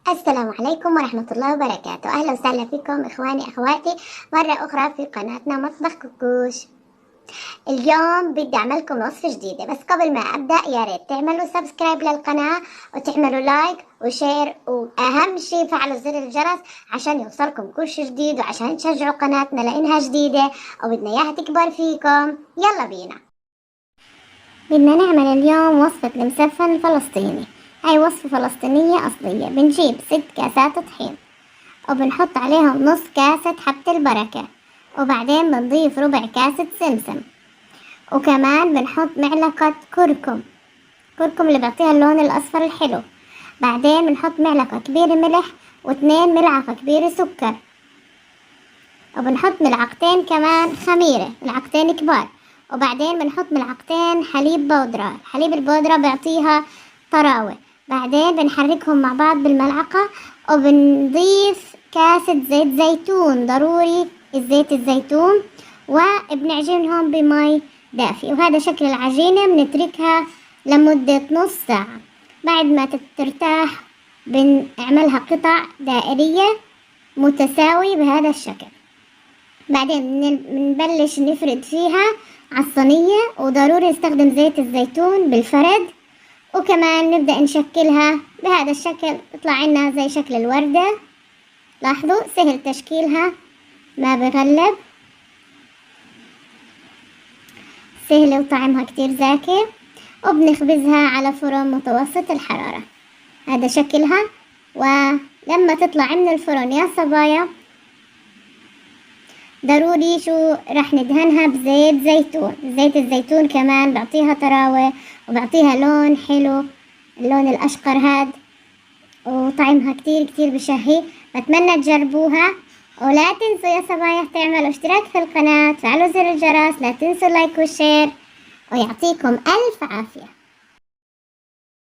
السلام عليكم ورحمة الله وبركاته. أهلا وسهلا فيكم إخواني أخواتي مرة أخرى في قناتنا مطبخ كوكوش. اليوم بدي أعملكم وصفة جديدة، بس قبل ما أبدأ يا ريت تعملوا سبسكرايب للقناة وتعملوا لايك وشير، وأهم شي فعلوا زر الجرس عشان يوصلكم كل شي جديد، وعشان تشجعوا قناتنا لأنها جديدة وبدنا إياها تكبر فيكم. يلا بينا. بدنا نعمل اليوم وصفة المسفن الفلسطيني. هاي وصفة فلسطينية أصلية. بنجيب 6 كاسات طحين وبنحط عليهم نص كاسة حبة البركة، وبعدين بنضيف ربع كاسة سمسم، وكمان بنحط معلقة كركم اللي بيعطيها اللون الأصفر الحلو. بعدين بنحط معلقة كبيرة ملح و2 ملعقة كبيرة سكر، وبنحط ملعقتين كمان خميرة، ملعقتين كبار. وبعدين بنحط ملعقتين حليب بودرة. حليب البودرة بيعطيها طراوة. بعدين بنحركهم مع بعض بالملعقة، وبنضيف كاسة زيت زيتون، ضروري الزيت الزيتون، وبنعجنهم بمي دافية. وهذا شكل العجينة. بنتركها لمدة نص ساعة. بعد ما ترتاح بنعملها قطع دائرية متساوية بهذا الشكل. بعدين بنبلش نفرد فيها على الصينية، وضروري نستخدم زيت الزيتون بالفرد. وكمان نبدأ نشكلها بهذا الشكل، يطلع لنا زي شكل الوردة. لاحظوا سهل تشكيلها، ما بغلب، سهلة وطعمها كتير زاكي. وبنخبزها على فرن متوسط الحرارة. هذا شكلها. ولما تطلع من الفرن يا صبايا ضروري راح ندهنها بزيت زيتون. زيت الزيتون كمان بيعطيها طراوة وبيعطيها لون حلو، اللون الأشقر هاد، وطعمها كتير كتير بشهي. بتمنى تجربوها، ولا تنسوا يا صبايا تعملوا اشتراك في القناة، فعلوا زر الجرس، لا تنسوا لايك وشير، ويعطيكم ألف عافية.